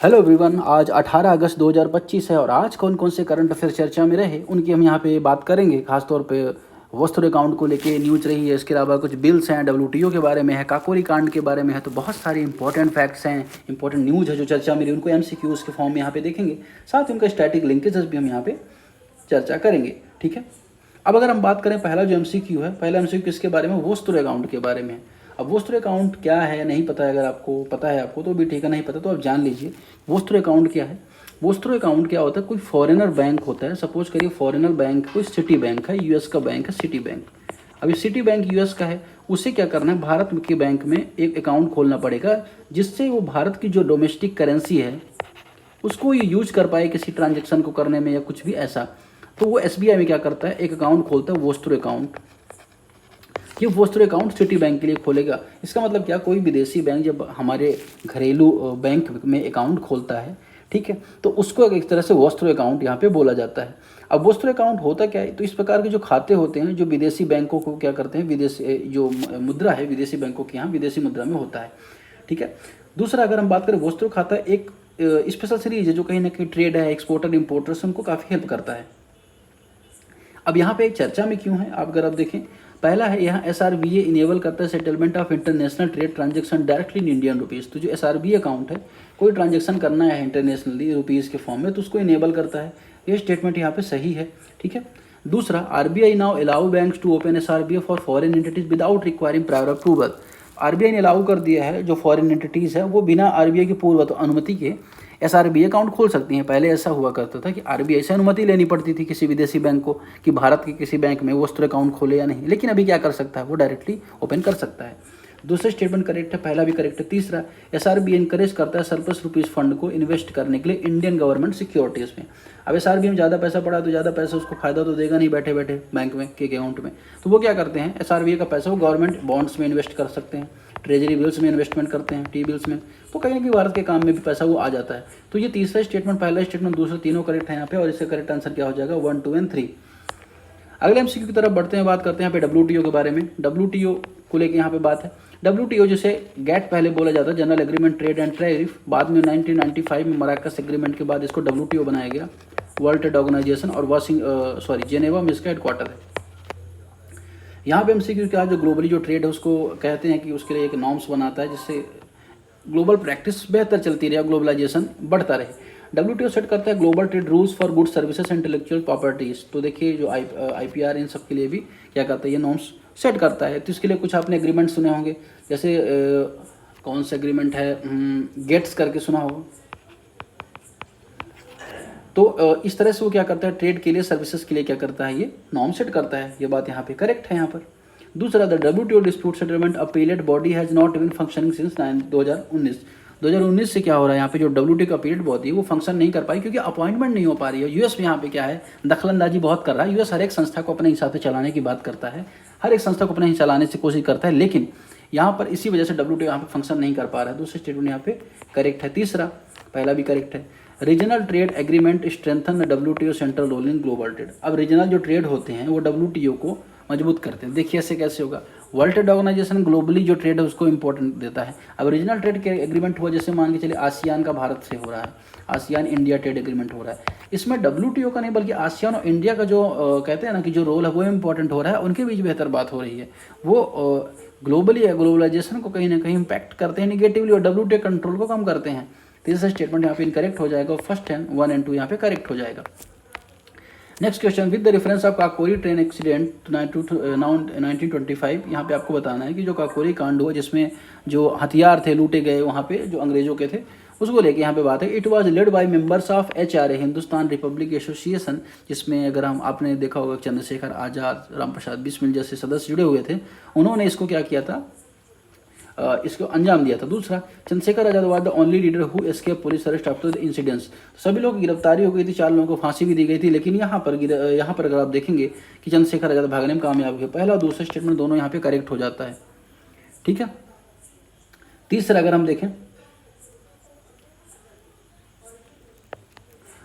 Hello everyone, आज 18 अगस्त 2025 है और आज कौन कौन से करंट अफेयर चर्चा में रहे उनकी हम यहाँ पे बात करेंगे। खासतौर पे वस्त्र अकाउंट को लेके न्यूज रही है, इसके अलावा कुछ बिल्स हैं, डब्ल्यूटीओ के बारे में है, काकोरी कांड के बारे में है। तो बहुत सारे इंपॉर्टेंट फैक्ट्स हैं, इंपॉर्टेंट न्यूज़ है जो चर्चा में रही, उनको एमसीक्यूज के फॉर्म में यहाँ पे देखेंगे। साथ ही उनका स्टैटिक लिंकेजेस भी हम यहाँ पे चर्चा करेंगे। ठीक है, अब अगर हम बात करें पहला जो एमसीक्यू है, पहला एमसीक्यू किसके बारे में, वस्त्र अकाउंट के बारे में है। अब वस्त्र अकाउंट क्या है नहीं पता है, अगर आपको पता है आपको तो भी ठीक है, नहीं पता तो आप जान लीजिए वस्त्र अकाउंट क्या है। वस्त्र अकाउंट क्या होता है, कोई फॉरेनर बैंक होता है। सपोज करिए फॉरेनर बैंक कोई सिटी बैंक है, यूएस का बैंक है सिटी बैंक। अभी सिटी बैंक यूएस का है, उसे क्या करना है, भारत के बैंक में एक अकाउंट खोलना पड़ेगा जिससे वो भारत की जो डोमेस्टिक करेंसी है उसको ये यूज कर पाए किसी ट्रांजेक्शन को करने में या कुछ भी ऐसा। तो वो एसबीआई में क्या करता है, एक अकाउंट खोलता है वस्त्र अकाउंट। ये वस्त्र अकाउंट सिटी बैंक के लिए खोलेगा। इसका मतलब क्या, कोई विदेशी बैंक जब हमारे घरेलू बैंक में अकाउंट खोलता है, ठीक है, तो उसको एक तरह से वस्त्र अकाउंट यहाँ पे बोला जाता है। अब वस्त्र अकाउंट होता क्या है, तो इस प्रकार के जो खाते होते हैं जो विदेशी बैंकों को क्या करते हैं, विदेशी जो मुद्रा है विदेशी बैंकों के यहाँ विदेशी मुद्रा में होता है। ठीक है, दूसरा अगर हम बात करें वस्त्र खाता एक स्पेशल सीरीज है जो कहीं ना कहीं ट्रेड है, एक्सपोर्टर इंपोर्टर्स उनको काफ़ी हेल्प करता है। अब यहाँ पे एक चर्चा में क्यों है, आप अगर आप देखें, पहला है यहाँ एसआरबीए इनेबल करता है settlement of international trade transaction directly in Indian rupees. तो जो एसआरबीए अकाउंट है, कोई ट्रांजैक्शन करना है इंटरनेशनली रुपीज़ के फॉर्म में तो उसको इनेबल करता है। ये स्टेटमेंट यहाँ पे सही है। ठीक है, दूसरा RBI now allow banks to open SRBA for foreign entities without requiring prior approval. RBI ने अलाउ कर दिया है जो फॉरेन एंटिटीज़ है वो बिना आरबीआई की पूर्व अनुमति के एसआरबीए अकाउंट खोल सकती हैं। पहले ऐसा हुआ करता था कि आरबीआई से अनुमति लेनी पड़ती थी किसी विदेशी बैंक को कि भारत के किसी बैंक में वस्त्र अकाउंट खोले या नहीं, लेकिन अभी क्या कर सकता है, वो डायरेक्टली ओपन कर सकता है। दूसरा स्टेटमेंट करेक्ट है, पहला भी करेक्ट है। तीसरा, एसआरबी एनकरेज करता है सरप्लस रुपीज़ फंड को इन्वेस्ट करने के लिए इंडियन गवर्नमेंट सिक्योरिटीज़ में। अब एसआरबी में ज़्यादा पैसा पड़ा तो ज़्यादा पैसा उसको फायदा तो देगा नहीं बैठे बैठे बैंक में के अकाउंट में, तो वो क्या करते हैं, एसआरबी का पैसा वो गवर्नमेंट बॉन्ड्स में इन्वेस्ट कर सकते हैं, ट्रेजरी बिल्स में इन्वेस्टमेंट करते हैं, टी बिल्स में, तो कहीं ना कहीं भारत के काम में भी पैसा वो आ जाता है। तो ये तीसरा स्टेटमेंट, पहला स्टेटमेंट, दूसरा, तीनों करेक्ट है यहाँ पे, और इसका करेक्ट आंसर क्या हो जाएगा, 1, 2 एंड 3। अगले एमसीक्यू की तरफ बढ़ते हैं, बात करते हैं यहाँ पे डब्ल्यूटीओ के बारे में। डब्ल्यूटीओ को लेके यहाँ पे बात है। डब्ल्यूटीओ जिसे गेट पहले बोला जाता है, general agreement trade and tariff, बाद में 1995 में मराकस एग्रीमेंट के बाद इसको डब्ल्यूटीओ बनाया गया, वर्ल्ड ट्रेड ऑर्गेनाइजेशन, और जेनेवा में इसका हेडक्वार्टर है। यहाँ पे एमसीक्यू क्या, जो ग्लोबली जो ट्रेड है उसको कहते हैं कि उसके लिए एक नॉर्म्स बनाता है जिससे ग्लोबल प्रैक्टिस बेहतर चलती रहे, ग्लोबलाइजेशन बढ़ता रहे। डब्ल्यूटीओ सेट करता है global trade rules for good services and intellectual properties. तो देखिए जो आईपीआर इन सब के लिए भी क्या करता है, ये नॉर्म्स सेट करता है। तो इसके लिए कुछ आपने एग्रीमेंट सुने होंगे, जैसे कौन सा एग्रीमेंट है, गेट्स करके सुना होगा। तो इस तरह से वो क्या करता है, ट्रेड के लिए, सर्विसेज के लिए क्या करता है, ये नॉर्म सेट करता है। ये बात यहाँ पे करेक्ट है यहाँ पर। दूसरा, the WTO dispute settlement appellate body has not been functioning since 2019 से क्या हो रहा है यहाँ पे, जो डब्ल्यूटीओ का अपीलेट बॉडी है वो फंक्शन नहीं कर पाई क्योंकि अपॉइंटमेंट नहीं हो पा रही है। यूएस में यहाँ पे क्या है, दखलंदाजी बहुत कर रहा है। यूएस हर एक संस्था को अपने हिसाब से चलाने की बात करता है, हर एक संस्था को अपने ही चलाने की कोशिश करता है, लेकिन यहाँ पर इसी वजह से डब्ल्यूटीओ यहाँ पे फंक्शन नहीं कर पा रहा है। दूसरे स्टेटमेंट यहाँ पे करेक्ट है। तीसरा, पहला भी करेक्ट है। Regional trade agreement strengthen WTO central role in global trade. अब रीजनल जो ट्रेड होते हैं वो डब्ल्यूटीओ को मजबूत करते हैं। देखिए ऐसे कैसे होगा, वर्ल्ड ट्रेड ऑर्गेनाइजेशन ग्लोबली जो ट्रेड है उसको इंपॉर्टेंट देता है। अब रीजनल ट्रेड के एग्रीमेंट हुआ, जैसे मान के चलिए आसियान का भारत से हो रहा है, आसियान इंडिया ट्रेड एग्रीमेंट हो रहा है, इसमें डब्ल्यूटीओ का नहीं बल्कि आसियान और इंडिया का जो कहते हैं ना कि जो रोल है वो इंपॉर्टेंट हो रहा है, उनके बीच बेहतर बात हो रही है। वो ग्लोबली ग्लोबलाइजेशन को कहीं ना कहीं इम्पैक्ट करते हैं निगेटिवली और डब्ल्यूटीओ कंट्रोल को कम करते हैं। तीसरा स्टेटमेंट यहाँ पे इनकरेक्ट हो जाएगा, फर्स्ट है 1 एंड 2 यहाँ पे करेक्ट हो जाएगा। Next question, with the reference of Kakori train accident 1925, यहाँ पे आपको बताना है कि जो काकोरी कांड हुआ जिसमें जो हथियार थे लूटे गए वहाँ पे जो अंग्रेजों के थे, उसको लेके यहाँ पे बात है। It was led by members of HRA, Hindustan Republic association, जिसमें अगर हम आपने देखा होगा चंद्रशेखर आज़ाद, राम प्रसाद बिस्मिल जैसे सदस्य जुड़े हुए थे, उन्होंने इसको क्या किया था, इसको अंजाम दिया था। दूसरा, Chandrashekhar Azad was the only leader who escape police arrest after the incidents. सभी लोग की गिरफ्तारी हो गई थी, 4 लोगों को फांसी भी दी गई थी, लेकिन यहाँ पर अगर आप देखेंगे कि चंद्रशेखर आजाद भागने में कामयाब हुए। पहला और दूसरा स्टेटमेंट दोनों यहाँ पे करेक्ट हो जाता है। ठीक है, तीसरा अगर हम देखें,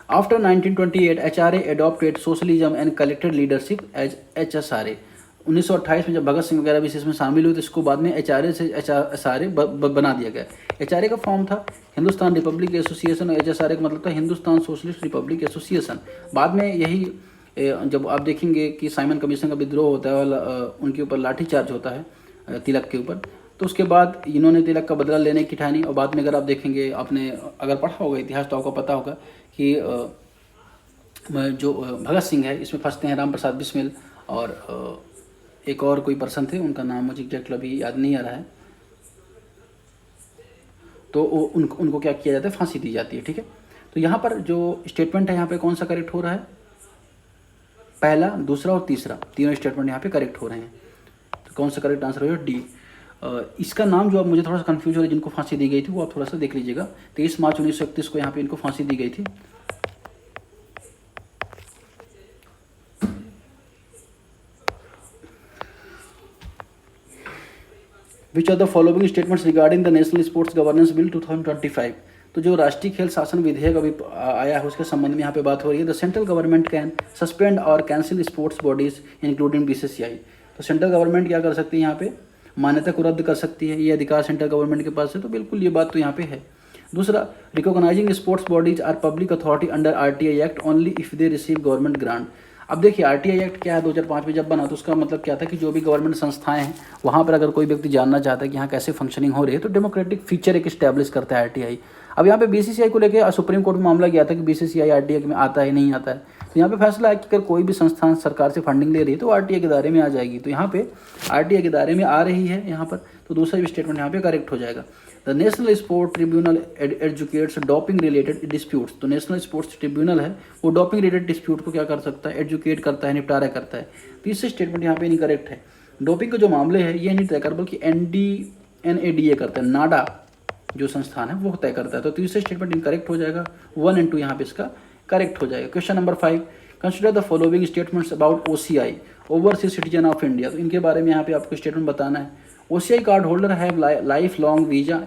after 1928 HRA adopted socialism and collected leadership as HSRA. 1928 में जब भगत सिंह वगैरह भी इसमें शामिल हुए तो इसको बाद में HRA से HRA बना दिया गया। HRA का फॉर्म था हिंदुस्तान रिपब्लिक एसोसिएशन, और HSRA का मतलब था हिंदुस्तान सोशलिस्ट रिपब्लिक एसोसिएशन। बाद में यही जब आप देखेंगे कि साइमन कमीशन का विद्रोह होता है और उनके ऊपर लाठीचार्ज होता है तिलक के ऊपर, तो उसके बाद इन्होंने तिलक का बदला लेने की ठानी। और बाद में अगर आप देखेंगे, आपने अगर पढ़ा होगा इतिहास तो आपको पता होगा कि जो भगत सिंह है इसमें फंसते हैं राम प्रसाद बिस्मिल, और एक और कोई पर्सन थे, उनका नाम मुझे एग्जैक्टली अभी याद नहीं आ रहा है। तो उनको क्या किया जाता है, फांसी दी जाती है। ठीक है, तो यहाँ पर जो स्टेटमेंट है यहाँ पे कौन सा करेक्ट हो रहा है, पहला, दूसरा और तीसरा, तीनों स्टेटमेंट यहाँ पे करेक्ट हो रहे हैं। तो कौन सा करेक्ट आंसर होगा, डी। इसका नाम जो अब मुझे थोड़ा सा कंफ्यूज हो रहा है, जिनको फांसी दी गई थी वो आप थोड़ा सा देख लीजिएगा। 23 मार्च 1931 को यहाँ पे इनको फांसी दी गई थी। Which are the following statements regarding the national sports governance bill 2025। तो जो राष्ट्रीय खेल शासन विधेयक अभी आया है उसके संबंध में यहाँ पे बात हो रही है। The central government can suspend or cancel sports bodies including BCCI। तो सेंट्रल गवर्नमेंट क्या कर सकती है, यहाँ पे मान्यता को रद्द कर सकती है, ये अधिकार सेंट्रल गवर्नमेंट के पास है। तो बिल्कुल ये बात तो यहाँ पे है। दूसरा, recognising sports bodies are public authority under RTI act only if they receive government grant. अब देखिए RTI एक्ट क्या है, 2005 में जब बना तो उसका मतलब क्या था कि जो भी गवर्नमेंट संस्थाएं हैं वहाँ पर अगर कोई व्यक्ति जानना चाहता है कि यहाँ कैसे फंक्शनिंग हो रही है तो डेमोक्रेटिक फीचर एक इस्टेब्लिश करता है RTI। अब यहाँ पे BCCI को लेकर सुप्रीम कोर्ट में मामला गया था कि BCCI RTI में आता है नहीं आता है। तो यहाँ पे फैसला है कि अगर कोई भी संस्थान सरकार से फंडिंग ले रही है तो RTI के दायरे में आ जाएगी। तो यहाँ पे RTI के दायरे में आ रही है यहाँ पर, तो दूसरा भी स्टेटमेंट यहाँ पे करेक्ट हो जाएगा। The national sport tribunal educates doping related disputes. तो नेशनल स्पोर्ट्स ट्रिब्यूनल है वो डोपिंग रिलेटेड डिस्प्यूट को क्या कर सकता है, एजुकेट करता है, निपटारा करता है। तीसरे स्टेटमेंट यहाँ पे इनकरेक्ट है। डोपिंग के जो मामले हैं ये नहीं तय कर, बल्कि NADA करता है, नाडा जो संस्थान है वो तय करता है। तो तीसरे स्टेटमेंट इनकरेक्ट हो जाएगा। 1 और 2 यहाँ पे इसका करेक्ट हो जाएगा। Question number 5, consider the following statements about OCI overseas citizen of India. तो इनके बारे में यहाँ पे आपको स्टेटमेंट बताना है। OCI card holder have life long visa,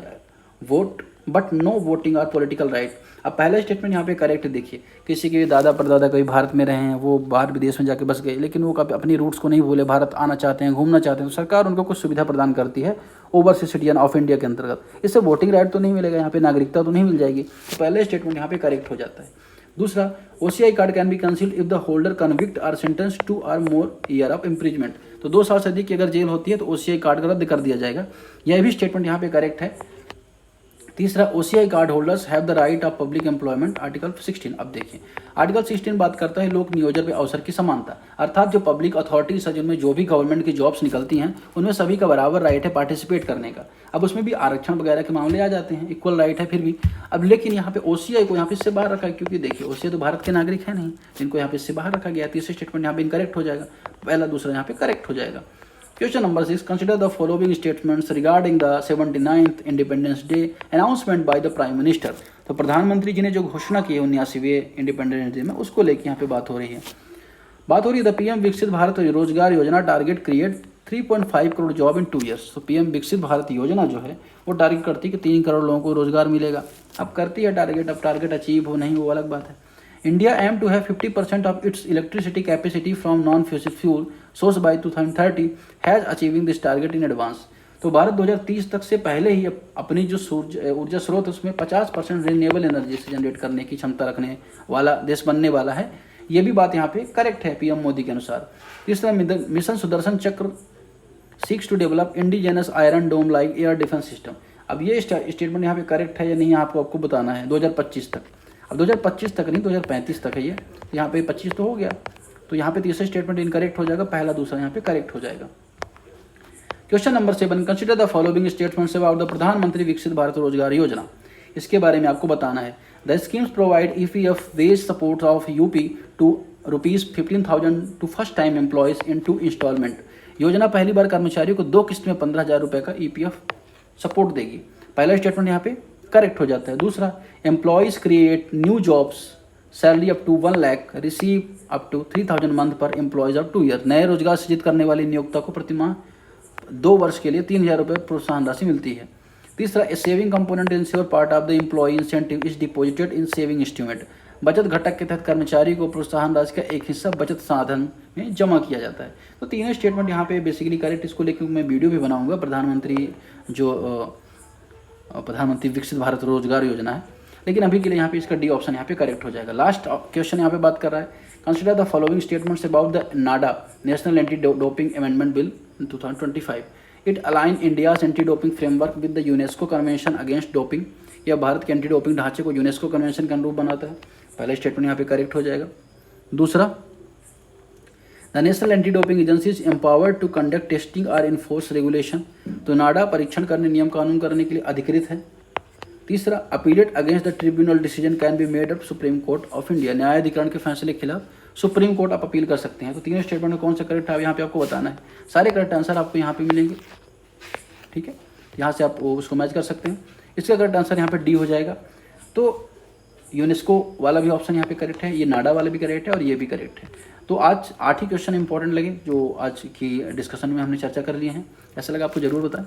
vote but no voting और पॉलिटिकल राइट। अब पहला स्टेटमेंट यहाँ पे करेक्ट देखिए, किसी के दादा परदादा कभी भारत में रहे हैं, वो बाहर विदेश में जाके बस गए, लेकिन वो कभी अपनी रूट्स को नहीं भूले, भारत आना चाहते हैं, घूमना चाहते हैं, तो सरकार उनको कुछ सुविधा प्रदान करती है ओवरसीज सिटीजन ऑफ इंडिया के अंतर्गत। इससे वोटिंग राइट तो नहीं मिलेगा, यहाँ पे नागरिकता तो नहीं मिल जाएगी। तो पहला स्टेटमेंट यहाँ पे करेक्ट हो जाता है। दूसरा, OCI card can be cancelled if the holder convict or sentence 2 और मोर ईयर ऑफ इम्प्रिजमेंट। तो 2 साल से अधिक की अगर जेल होती है तो OCI कार्ड का रद्द कर दिया जाएगा। यह भी स्टेटमेंट यहाँ पे करेक्ट है। तीसरा, OCI card holders have the right of public employment, article 16। अब देखिए आर्टिकल 16 बात करता है लोक नियोजन में अवसर की समानता, अर्थात जो पब्लिक अथॉरिटीज है जिनमें जो भी गवर्नमेंट की जॉब्स निकलती हैं उनमें सभी का बराबर राइट है पार्टिसिपेट करने का। अब उसमें भी आरक्षण वगैरह के मामले आ जाते हैं, इक्वल राइट है फिर भी। अब लेकिन यहाँ पे OCI को यहाँ पे इससे बाहर रखा है, क्योंकि देखिए OCI तो भारत के नागरिक है नहीं, जिनको यहाँ पे इससे बाहर रखा गया। तीसरे स्टेटमेंट यहाँ पे इनकरेक्ट हो जाएगा, पहला दूसरा यहाँ पे करेक्ट हो जाएगा। Question number 6, consider the following statements regarding the 79th independence day announcement by the prime minister. तो प्रधानमंत्री जी ने जो घोषणा की है 79वें इंडिपेंडेंस डे में, उसको लेके यहाँ पे बात हो रही है। बात हो रही है द PM विकसित भारत रोजगार योजना target create 3.5 crore job in 2 years. तो PM विकसित भारत योजना जो है वो टारगेट करती है कि 3 करोड़ लोगों को रोजगार मिलेगा। अब करती है टारगेट, अब टारगेट अचीव हो नहीं वो अलग बात है। India aim to have 50% of its electricity capacity from non fossil fuel source by 2030 has achieving this target in advance. तो भारत 2030 तक से पहले ही अपनी जो ऊर्जा स्रोत उसमें 50% रिन्यूएबल एनर्जी से जनरेट करने की क्षमता रखने वाला देश बनने वाला है। ये भी बात यहाँ पे करेक्ट है PM मोदी के अनुसार। तीसरा, mission Sudarshan Chakra seeks to develop indigenous iron dome like air defence system. अब ये स्टेटमेंट यहाँ पे करेक्ट है या नहीं आपको बताना है 2025 तक। अब 2025 तक नहीं 2035 तक है ये, यहाँ पे 25 तो हो गया, तो यहाँ पे तीसरा स्टेटमेंट इनकरेक्ट हो जाएगा, पहला दूसरा यहाँ पे करेक्ट हो जाएगा। Question number 7, consider the following statements about the प्रधानमंत्री विकसित भारत रोजगार योजना। इसके बारे में आपको बताना है। The schemes provide EPF wage support of UP to ₹15,000 to first time employees in 2 instalment. योजना पहली बार कर्मचारियों को 2 किस्त में 15,000 रुपये का EPF सपोर्ट देगी। पहला स्टेटमेंट यहाँ पे करेक्ट हो जाता है। दूसरा, employees create new jobs salary up to 1 lakh receive up to 3,000 month per employees of 2 year. नए रोजगार सृजित करने वाले नियोक्ता को प्रतिमाह 2 वर्ष के लिए 3,000 रुपये प्रोत्साहन राशि मिलती है। तीसरा, a saving component ensure part of the employ incentive is deposited in saving instrument. बचत घटक के तहत कर्मचारी को प्रोत्साहन राशि का एक हिस्सा बचत साधन में जमा किया जाता है। तो तीनों स्टेटमेंट यहाँ पे बेसिकली करेक्ट। इसको लेकर मैं वीडियो भी बनाऊंगा। प्रधानमंत्री विकसित भारत रोजगार योजना है, लेकिन अभी के लिए यहाँ पे इसका डी ऑप्शन यहाँ पे करेक्ट हो जाएगा। लास्ट क्वेश्चन यहाँ पे बात कर रहा है, consider the following statements about the Nada national anti doping amendment bill 2025। It align India's anti doping framework with the UNESCO convention against doping. यह भारत के एंटी डोपिंग ढांचे को यूनेस्को कन्वेंशन के अनुरूप बनाता है। पहला स्टेटमेंट यहाँ पे करेक्ट हो जाएगा। दूसरा, the national anti doping agency is empowered to conduct testing और इन्फोर्स रेगुलेशन। तो नाडा परीक्षण करने, नियम कानून करने के लिए अधिकृत है। तीसरा, appellate against the tribunal decision can be made up supreme court of India. न्यायाधिकरण के फैसले के खिलाफ सुप्रीम कोर्ट आप अपील कर सकते हैं। तो तीनों स्टेटमेंट में कौन सा करेक्ट है यहाँ पे आपको बताना है। सारे करेक्ट आंसर आपको यहाँ पे मिलेंगे, ठीक है। यहाँ से आप उसको मैच कर सकते हैं। इसका करेक्ट आंसर यहाँ पे डी हो जाएगा। तो यूनेस्को वाला भी ऑप्शन यहाँ पे करेक्ट है, ये नाडा वाला भी करेक्ट है और ये भी करेक्ट है। तो आज 8 ही क्वेश्चन इंपॉर्टेंट लगे जो आज की डिस्कशन में हमने चर्चा कर लिए हैं। ऐसा लगा आपको जरूर बताएं।